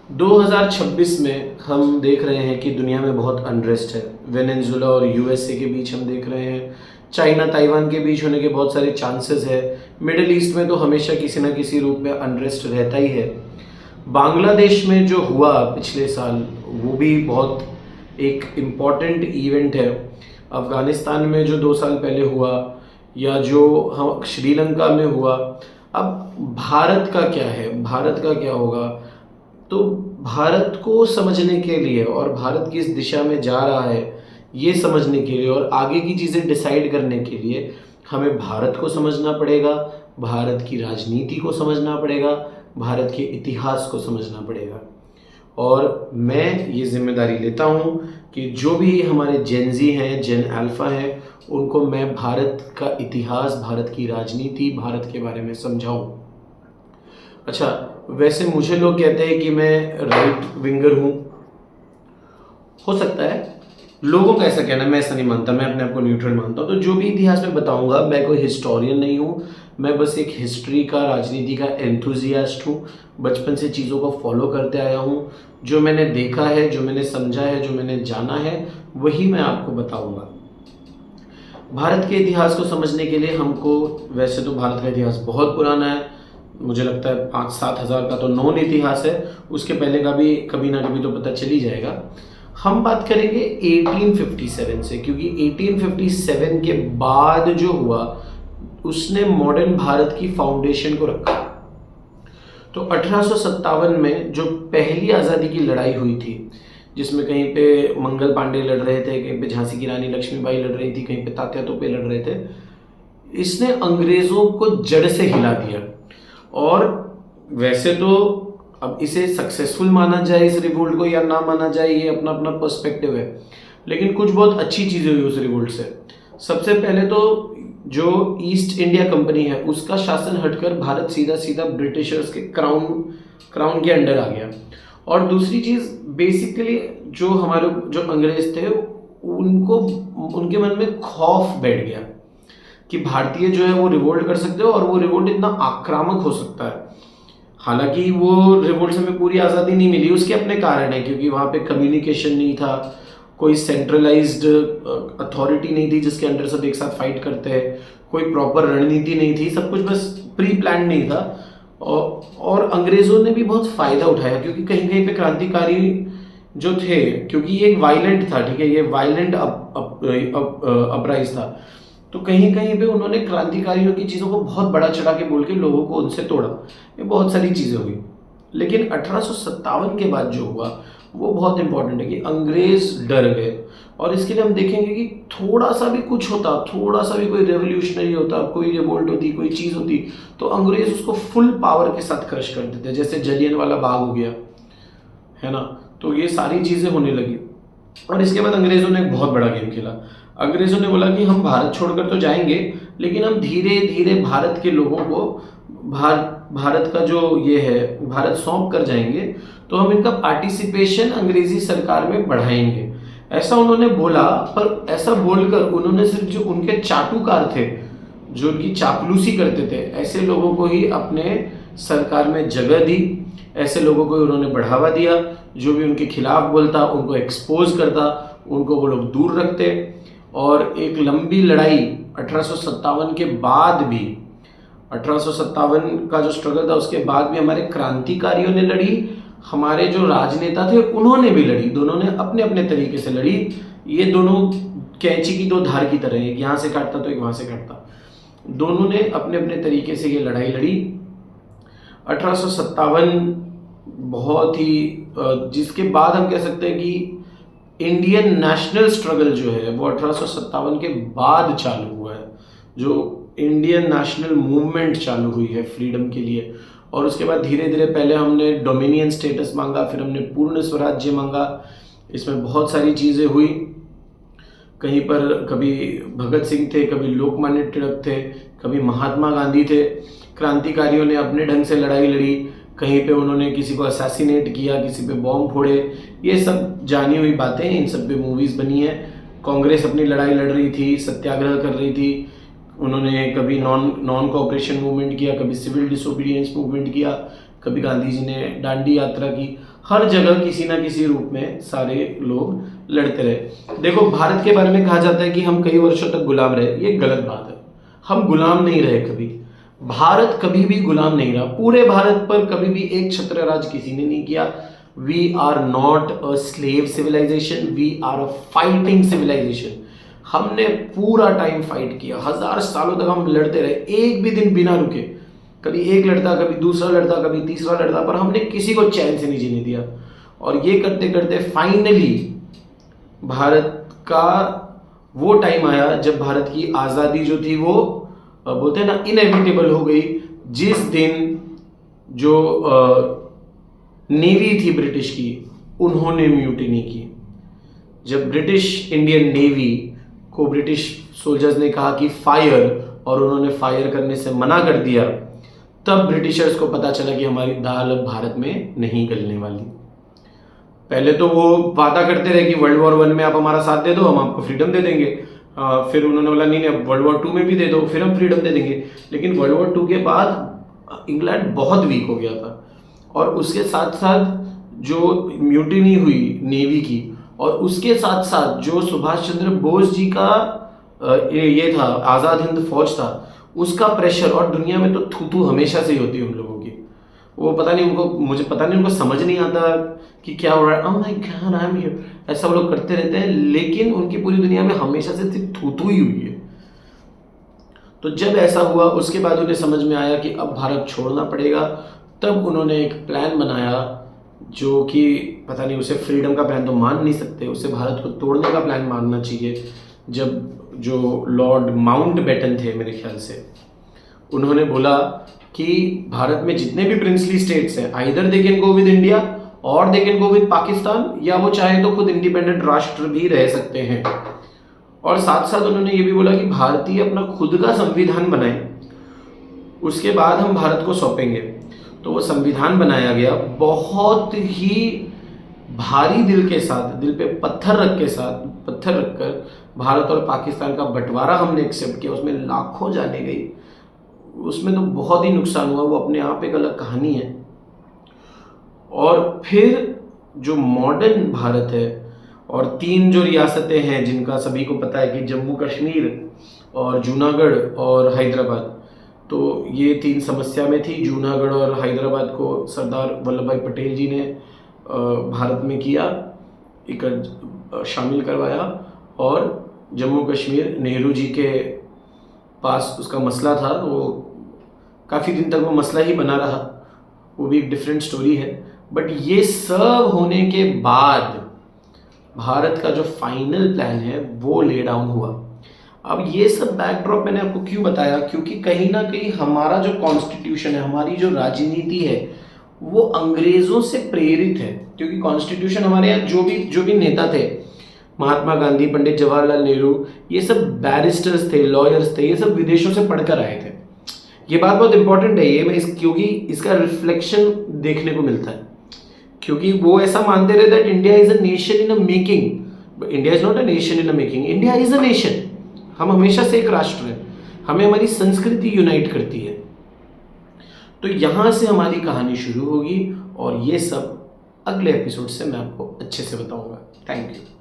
2026 में हम देख रहे हैं कि दुनिया में बहुत अनरेस्ट है। वेनेजुला और यूएसए के बीच हम देख रहे हैं, चाइना ताइवान के बीच होने के बहुत सारे चांसेस है। मिडिल ईस्ट में तो हमेशा किसी ना किसी रूप में अनरेस्ट रहता ही है। बांग्लादेश में जो हुआ पिछले साल, वो भी बहुत एक इम्पॉर्टेंट इवेंट है। अफ़गानिस्तान में जो 2 साल पहले हुआ, या जो हम श्रीलंका में हुआ। अब भारत का क्या है, भारत का क्या होगा? तो भारत को समझने के लिए और भारत किस दिशा में जा रहा है ये समझने के लिए और आगे की चीज़ें डिसाइड करने के लिए हमें भारत को समझना पड़ेगा, भारत की राजनीति को समझना पड़ेगा, भारत के इतिहास को समझना पड़ेगा। और मैं ये जिम्मेदारी लेता हूँ कि जो भी हमारे जेन ज़ी हैं, जेन अल्फ़ा हैं, उनको मैं भारत का इतिहास, भारत की राजनीति, भारत के बारे में समझाऊँ। अच्छा, वैसे मुझे लोग कहते हैं कि मैं राइट विंगर हूँ। हो सकता है, लोगों का ऐसा कहना, मैं ऐसा नहीं मानता, मैं अपने आप को न्यूट्रल मानता हूँ। तो जो भी इतिहास में बताऊँगा, मैं कोई हिस्टोरियन नहीं हूँ, मैं बस एक हिस्ट्री का, राजनीति का एंथुजियास्ट हूँ। बचपन से चीज़ों को फॉलो करते आया हूँ। जो मैंने देखा है, जो मैंने समझा है, जो मैंने जाना है, वही मैं आपको बताऊँगा। भारत के इतिहास को समझने के लिए हमको, वैसे तो भारत का इतिहास बहुत पुराना है, मुझे लगता है 5-7 हज़ार का तो नॉन इतिहास है, उसके पहले का भी कभी ना कभी तो पता चल ही जाएगा। हम बात करेंगे 1857 से, क्योंकि 1857 के बाद जो हुआ उसने मॉडर्न भारत की फाउंडेशन को रखा। तो 1857 में जो पहली आज़ादी की लड़ाई हुई थी, जिसमें कहीं पे मंगल पांडे लड़ रहे थे, कहीं पे झांसी की रानी लक्ष्मीबाई लड़ रही थी, कहीं पे तात्या तोपे लड़ रहे थे, इसने अंग्रेज़ों को जड़ से हिला दिया। और वैसे तो अब इसे सक्सेसफुल माना जाए इस रिवोल्ट को या ना माना जाए, ये अपना अपना पर्सपेक्टिव है, लेकिन कुछ बहुत अच्छी चीज़ें हुई उस रिवोल्ट से। सबसे पहले तो जो ईस्ट इंडिया कंपनी है उसका शासन हटकर भारत सीधा सीधा ब्रिटिशर्स के क्राउन के अंडर आ गया। और दूसरी चीज़, बेसिकली जो हमारे जो अंग्रेज थे, उनको उनके मन में खौफ बैठ गया कि भारतीय जो है वो रिवोल्ट कर सकते हो और वो रिवोल्ट इतना आक्रामक हो सकता है। हालांकि वो रिवोल्ट से हमें पूरी आज़ादी नहीं मिली, उसके अपने कारण है, क्योंकि वहाँ पे कम्युनिकेशन नहीं था, कोई सेंट्रलाइज्ड अथॉरिटी नहीं थी जिसके अंडर सब एक साथ फाइट करते हैं, कोई प्रॉपर रणनीति नहीं थी, सब कुछ बस प्री प्लान नहीं था। और अंग्रेज़ों ने भी बहुत फ़ायदा उठाया, क्योंकि कहीं कहीं पे क्रांतिकारी जो थे, क्योंकि ये एक वायलेंट था, ठीक है, ये वायलेंट अपराइज था, तो कहीं कहीं पे उन्होंने क्रांतिकारियों की चीज़ों को बहुत बड़ा चढ़ा के बोल के लोगों को उनसे तोड़ा। ये बहुत सारी चीज़ें हुई। लेकिन 1857 के बाद जो हुआ वो बहुत इंपॉर्टेंट है कि अंग्रेज डर गए। और इसके लिए हम देखेंगे कि थोड़ा सा भी कुछ होता, थोड़ा सा भी कोई रेवोल्यूशनरी होता, कोई रिवोल्ट होती, कोई चीज़ होती, तो अंग्रेज उसको फुल पावर के साथ क्रश कर देते। जैसे जलियनवाला बाग हो गया, है ना, तो ये सारी चीज़ें होने लगी। और इसके बाद अंग्रेज़ों ने एक बहुत बड़ा गेम खेला। अंग्रेज़ों ने बोला कि हम भारत छोड़कर तो जाएंगे, लेकिन हम धीरे धीरे भारत के लोगों को भारत का जो ये है, भारत सौंप कर जाएंगे, तो हम इनका पार्टिसिपेशन अंग्रेजी सरकार में बढ़ाएंगे। ऐसा उन्होंने बोला, पर ऐसा बोलकर उन्होंने सिर्फ जो उनके चाटुकार थे, जो उनकी चापलूसी करते थे, ऐसे लोगों को ही अपने सरकार में जगह दी, ऐसे लोगों को उन्होंने बढ़ावा दिया। जो भी उनके खिलाफ बोलता उनको एक्सपोज करता, उनको वो लोग दूर रखते। और एक लंबी लड़ाई 1857 के बाद भी, 1857 का जो स्ट्रगल था उसके बाद भी हमारे क्रांतिकारियों ने लड़ी, हमारे जो राजनेता थे उन्होंने भी लड़ी, दोनों ने अपने अपने तरीके से लड़ी। ये दोनों कैंची की दो धार की तरह, एक यहाँ से काटता तो एक वहाँ से काटता, दोनों ने अपने अपने तरीके से ये लड़ाई लड़ी। 1857 बहुत ही, जिसके बाद हम कह सकते हैं कि इंडियन नेशनल स्ट्रगल जो है वो 1857 के बाद चालू हुआ है, जो इंडियन नेशनल मूवमेंट चालू हुई है फ्रीडम के लिए। और उसके बाद धीरे धीरे, पहले हमने डोमिनियन स्टेटस मांगा, फिर हमने पूर्ण स्वराज्य मांगा। इसमें बहुत सारी चीज़ें हुई। कहीं पर कभी भगत सिंह थे, कभी लोकमान्य तिलक थे, कभी महात्मा गांधी थे। क्रांतिकारियों ने अपने ढंग से लड़ाई लड़ी, कहीं पे उन्होंने किसी को असैसिनेट किया, किसी पे बॉम्ब फोड़े, ये सब जानी हुई बातें, इन सब पे मूवीज़ बनी है। कांग्रेस अपनी लड़ाई लड़ रही थी, सत्याग्रह कर रही थी, उन्होंने कभी नॉन कोऑपरेशन मूवमेंट किया, कभी सिविल डिसोबीडियंस मूवमेंट किया, कभी गांधी जी ने दांडी यात्रा की। हर जगह किसी ना किसी रूप में सारे लोग लड़ते रहे। देखो, भारत के बारे में कहा जाता है कि हम कई वर्षों तक गुलाम रहे, ये गलत बात है। हम गुलाम नहीं रहे कभी। भारत कभी भी गुलाम नहीं रहा। पूरे भारत पर कभी भी एक छत्र राज किसी ने नहीं किया। We are not a slave civilization, we are a fighting civilization. हमने पूरा टाइम फाइट किया, 1000 सालों तक हम लड़ते रहे, एक भी दिन बिना रुके। कभी एक लड़ता, कभी दूसरा लड़ता, कभी तीसरा लड़ता, पर हमने किसी को चैन से नहीं जीने दिया। और ये करते करते फाइनली भारत का वो टाइम आया जब भारत की आज़ादी जो थी वो बोलते हैं ना इनएविटेबल हो गई। जिस दिन जो नेवी थी ब्रिटिश की, उन्होंने म्यूटिनी की। जब ब्रिटिश इंडियन नेवी को ब्रिटिश सोल्जर्स ने कहा कि फायर, और उन्होंने फायर करने से मना कर दिया, तब ब्रिटिशर्स को पता चला कि हमारी दाल अब भारत में नहीं गलने वाली। पहले तो वो वादा करते रहे कि वर्ल्ड वॉर 1 में आप हमारा साथ दे दो, हम आपको फ्रीडम दे देंगे। फिर उन्होंने बोला नहीं अब वर्ल्ड वॉर 2 में भी दे दो, फिर हम फ्रीडम दे देंगे। लेकिन वर्ल्ड वॉर 2 के बाद इंग्लैंड बहुत वीक हो गया था, और उसके साथ साथ जो म्यूटिनी हुई नेवी की, और उसके साथ साथ जो सुभाष चंद्र बोस जी का ये था आज़ाद हिंद फौज था, उसका प्रेशर। और दुनिया में तो थू हमेशा से ही होती है उन लोगों की। वो पता नहीं उनको, मुझे पता नहीं, उनको समझ नहीं आता कि क्या हो रहा है। Oh my God I am here, ऐसा वो लोग करते रहते हैं। लेकिन उनकी पूरी दुनिया में हमेशा से थू ही हुई है। तो जब ऐसा हुआ, उसके बाद उन्हें समझ में आया कि अब भारत छोड़ना पड़ेगा। तब उन्होंने एक प्लान बनाया, जो कि पता नहीं, उसे फ्रीडम का प्लान तो मान नहीं सकते, उसे भारत को तोड़ने का प्लान मानना चाहिए। जब जो लॉर्ड माउंटबेटन थे मेरे ख्याल से, उन्होंने बोला कि भारत में जितने भी प्रिंसली स्टेट्स हैं, either they can go with India और they can go with Pakistan, या वो चाहे तो खुद इंडिपेंडेंट राष्ट्र भी रह सकते हैं। और साथ साथ उन्होंने ये भी बोला कि भारतीय अपना खुद का संविधान बनाए, उसके बाद हम भारत को सौंपेंगे। तो वो संविधान बनाया गया, बहुत ही भारी दिल के साथ, दिल पे पत्थर रखकर भारत और पाकिस्तान का बंटवारा हमने एक्सेप्ट किया। उसमें लाखों जाने गई, उसमें तो बहुत ही नुकसान हुआ, वो अपने आप एक अलग कहानी है। और फिर जो मॉडर्न भारत है, और 3 जो रियासतें हैं जिनका सभी को पता है कि जम्मू कश्मीर और जूनागढ़ और हैदराबाद, तो ये 3 समस्या में थी। जूनागढ़ और हैदराबाद को सरदार वल्लभ भाई पटेल जी ने भारत में किया, एक शामिल करवाया, और जम्मू कश्मीर नेहरू जी के पास उसका मसला था, वो काफ़ी दिन तक वो मसला ही बना रहा, वो भी एक डिफरेंट स्टोरी है। बट ये सब होने के बाद भारत का जो फाइनल प्लान है वो ले डाउन हुआ। अब ये सब बैकड्रॉप मैंने आपको क्यों बताया, क्योंकि कहीं ना कहीं हमारा जो कॉन्स्टिट्यूशन है, हमारी जो राजनीति है, वो अंग्रेज़ों से प्रेरित है। क्योंकि कॉन्स्टिट्यूशन हमारे यहाँ जो भी नेता थे, महात्मा गांधी, पंडित जवाहरलाल नेहरू, ये सब बैरिस्टर्स थे, लॉयर्स थे, ये सब विदेशों से पढ़कर आए थे। ये बात बहुत इंपॉर्टेंट है, ये मैं क्योंकि इसका रिफ्लेक्शन देखने को मिलता है। क्योंकि वो ऐसा मानते रहे that India is a nation in a making. India is not a nation in a making, India is a nation. हम हमेशा से एक राष्ट्र हैं, हमें हमारी संस्कृति यूनाइट करती है। तो यहाँ से हमारी कहानी शुरू होगी, और ये सब अगले एपिसोड से मैं आपको अच्छे से बताऊंगा। Thank you.